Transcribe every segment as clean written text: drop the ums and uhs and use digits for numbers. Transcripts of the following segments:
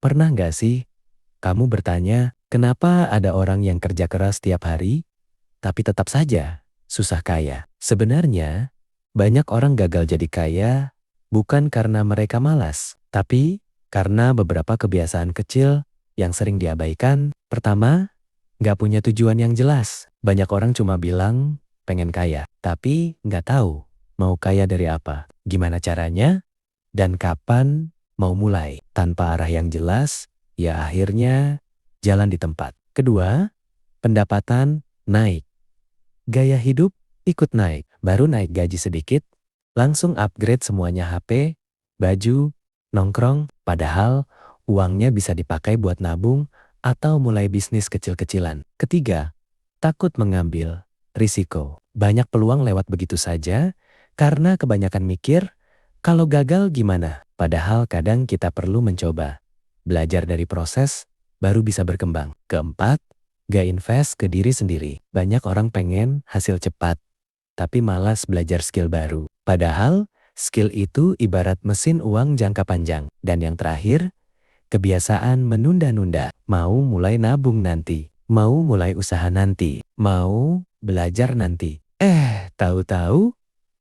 Pernah nggak sih kamu bertanya, kenapa ada orang yang kerja keras tiap hari, tapi tetap saja susah kaya? Sebenarnya, banyak orang gagal jadi kaya bukan karena mereka malas, tapi karena beberapa kebiasaan kecil yang sering diabaikan. Pertama, nggak punya tujuan yang jelas. Banyak orang cuma bilang pengen kaya, tapi nggak tahu mau kaya dari apa, gimana caranya, dan kapan mau mulai. Tanpa arah yang jelas, ya akhirnya jalan di tempat. Kedua, pendapatan naik. Gaya hidup ikut naik. Baru naik gaji sedikit, langsung upgrade semuanya HP, baju, nongkrong. Padahal uangnya bisa dipakai buat nabung atau mulai bisnis kecil-kecilan. Ketiga, takut mengambil risiko. Banyak peluang lewat begitu saja karena kebanyakan mikir, kalau gagal gimana? Padahal kadang kita perlu mencoba. Belajar dari proses, baru bisa berkembang. Keempat, gak invest ke diri sendiri. Banyak orang pengen hasil cepat, tapi malas belajar skill baru. Padahal, skill itu ibarat mesin uang jangka panjang. Dan yang terakhir, kebiasaan menunda-nunda. Mau mulai nabung nanti, mau mulai usaha nanti, mau belajar nanti. Tahu-tahu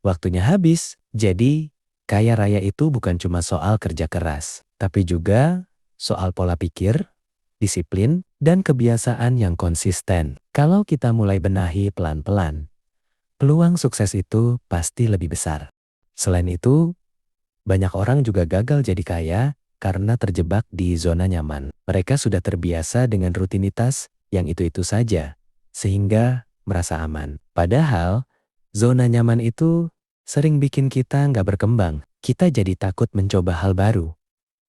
waktunya habis. Jadi, kaya raya itu bukan cuma soal kerja keras, tapi juga soal pola pikir, disiplin, dan kebiasaan yang konsisten. Kalau kita mulai benahi pelan-pelan, peluang sukses itu pasti lebih besar. Selain itu, banyak orang juga gagal jadi kaya karena terjebak di zona nyaman. Mereka sudah terbiasa dengan rutinitas yang itu-itu saja, sehingga merasa aman. Padahal, zona nyaman itu sering bikin kita nggak berkembang. Kita jadi takut mencoba hal baru,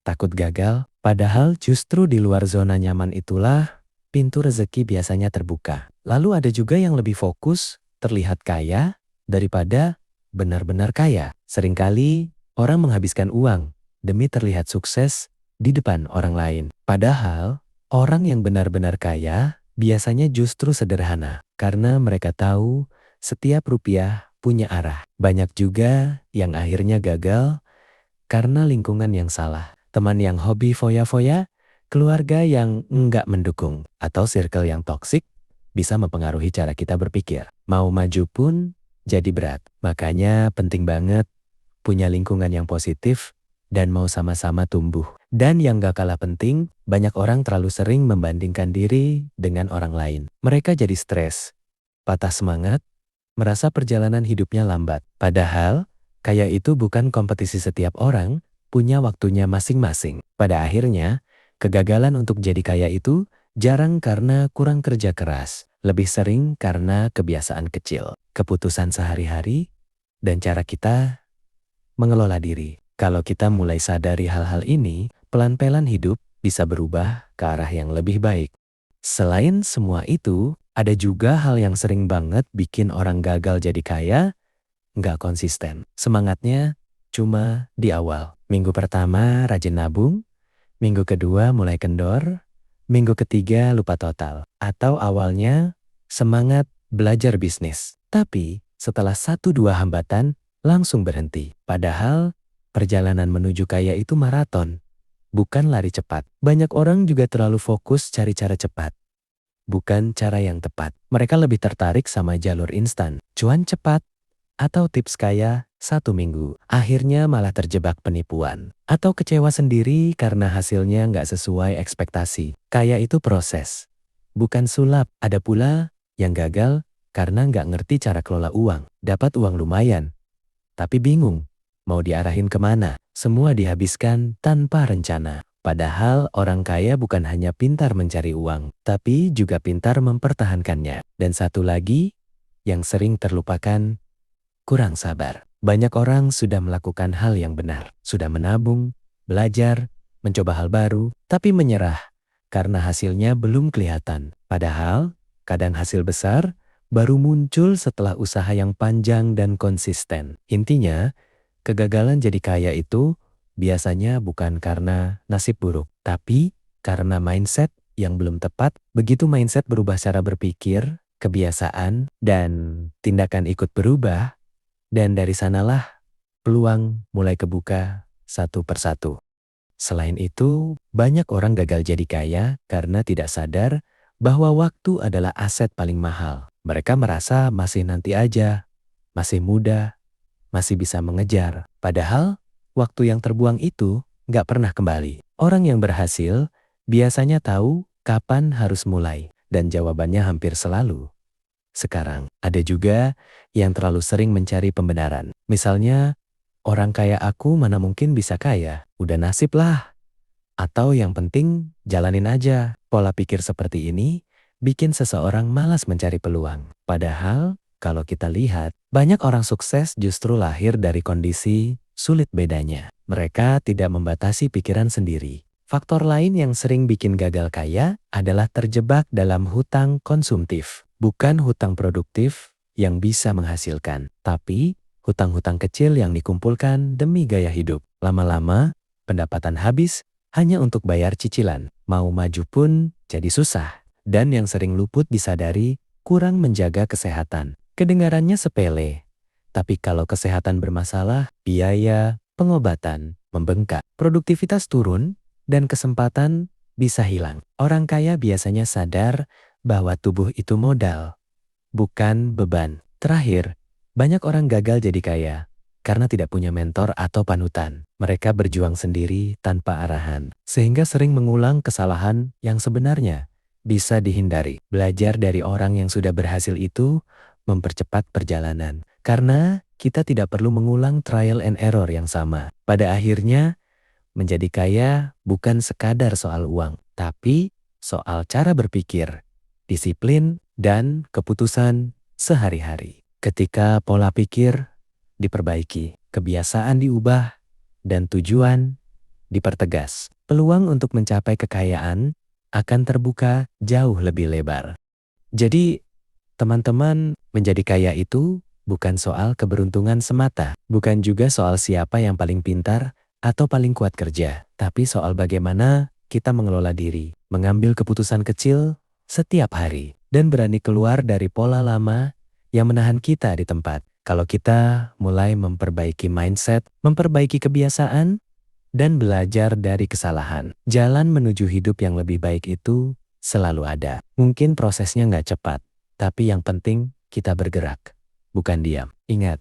takut gagal. Padahal justru di luar zona nyaman itulah pintu rezeki biasanya terbuka. Lalu ada juga yang lebih fokus terlihat kaya daripada benar-benar kaya. Seringkali orang menghabiskan uang demi terlihat sukses di depan orang lain. Padahal orang yang benar-benar kaya biasanya justru sederhana karena mereka tahu setiap rupiah punya arah. Banyak juga yang akhirnya gagal karena lingkungan yang salah. Teman yang hobi foya-foya, keluarga yang enggak mendukung, atau circle yang toksik bisa mempengaruhi cara kita berpikir. Mau maju pun jadi berat. Makanya penting banget punya lingkungan yang positif dan mau sama-sama tumbuh. Dan yang gak kalah penting, banyak orang terlalu sering membandingkan diri dengan orang lain. Mereka jadi stres, patah semangat, merasa perjalanan hidupnya lambat. Padahal, kaya itu bukan kompetisi, setiap orang punya waktunya masing-masing. Pada akhirnya, kegagalan untuk jadi kaya itu jarang karena kurang kerja keras. Lebih sering karena kebiasaan kecil, keputusan sehari-hari, dan cara kita mengelola diri. Kalau kita mulai sadari hal-hal ini, pelan-pelan hidup bisa berubah ke arah yang lebih baik. Selain semua itu, ada juga hal yang sering banget bikin orang gagal jadi kaya, nggak konsisten. Semangatnya cuma di awal. Minggu pertama rajin nabung, minggu kedua mulai kendor, minggu ketiga lupa total. Atau awalnya semangat belajar bisnis, tapi setelah 1-2 hambatan langsung berhenti. Padahal perjalanan menuju kaya itu maraton, bukan lari cepat. Banyak orang juga terlalu fokus cari cara cepat, bukan cara yang tepat. Mereka lebih tertarik sama jalur instan, cuan cepat, atau tips kaya 1 minggu. Akhirnya malah terjebak penipuan. Atau kecewa sendiri karena hasilnya nggak sesuai ekspektasi. Kaya itu proses, bukan sulap. Ada pula yang gagal karena nggak ngerti cara kelola uang. Dapat uang lumayan, tapi bingung mau diarahin kemana. Semua dihabiskan tanpa rencana. Padahal orang kaya bukan hanya pintar mencari uang, tapi juga pintar mempertahankannya. Dan satu lagi yang sering terlupakan, kurang sabar. Banyak orang sudah melakukan hal yang benar, sudah menabung, belajar, mencoba hal baru, tapi menyerah karena hasilnya belum kelihatan. Padahal kadang hasil besar baru muncul setelah usaha yang panjang dan konsisten. Intinya, kegagalan jadi kaya itu biasanya bukan karena nasib buruk, tapi karena mindset yang belum tepat. Begitu mindset berubah cara berpikir, kebiasaan, dan tindakan ikut berubah, dan dari sanalah peluang mulai kebuka satu persatu. Selain itu, banyak orang gagal jadi kaya karena tidak sadar bahwa waktu adalah aset paling mahal. Mereka merasa masih nanti aja, masih muda, masih bisa mengejar. Padahal, waktu yang terbuang itu nggak pernah kembali. Orang yang berhasil biasanya tahu kapan harus mulai, dan jawabannya hampir selalu sekarang. Ada juga yang terlalu sering mencari pembenaran. Misalnya, orang kaya aku mana mungkin bisa kaya, udah nasib lah. Atau yang penting, jalanin aja. Pola pikir seperti ini bikin seseorang malas mencari peluang. Padahal, kalau kita lihat, banyak orang sukses justru lahir dari kondisi sulit bedanya. Mereka tidak membatasi pikiran sendiri. Faktor lain yang sering bikin gagal kaya adalah terjebak dalam hutang konsumtif. Bukan hutang produktif yang bisa menghasilkan, tapi hutang-hutang kecil yang dikumpulkan demi gaya hidup. Lama-lama, pendapatan habis hanya untuk bayar cicilan. Mau maju pun jadi susah. Dan yang sering luput disadari, kurang menjaga kesehatan. Kedengarannya sepele, tapi kalau kesehatan bermasalah, biaya, pengobatan, membengkak, produktivitas turun, dan kesempatan bisa hilang. Orang kaya biasanya sadar bahwa tubuh itu modal, bukan beban. Terakhir, banyak orang gagal jadi kaya karena tidak punya mentor atau panutan. Mereka berjuang sendiri tanpa arahan, sehingga sering mengulang kesalahan yang sebenarnya bisa dihindari. Belajar dari orang yang sudah berhasil itu mempercepat perjalanan, karena kita tidak perlu mengulang trial and error yang sama. Pada akhirnya, menjadi kaya bukan sekadar soal uang, tapi soal cara berpikir, disiplin, dan keputusan sehari-hari. Ketika pola pikir diperbaiki, kebiasaan diubah, dan tujuan dipertegas, peluang untuk mencapai kekayaan akan terbuka jauh lebih lebar. Jadi, teman-teman, menjadi kaya itu bukan soal keberuntungan semata, bukan juga soal siapa yang paling pintar atau paling kuat kerja, tapi soal bagaimana kita mengelola diri, mengambil keputusan kecil setiap hari, dan berani keluar dari pola lama yang menahan kita di tempat. Kalau kita mulai memperbaiki mindset, memperbaiki kebiasaan, dan belajar dari kesalahan, jalan menuju hidup yang lebih baik itu selalu ada. Mungkin prosesnya nggak cepat, tapi yang penting kita bergerak, bukan diam. Ingat,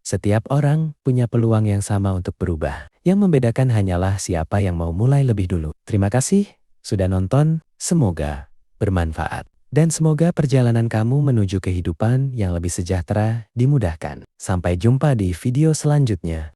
setiap orang punya peluang yang sama untuk berubah. Yang membedakan hanyalah siapa yang mau mulai lebih dulu. Terima kasih sudah nonton, semoga bermanfaat. Dan semoga perjalanan kamu menuju kehidupan yang lebih sejahtera dimudahkan. Sampai jumpa di video selanjutnya.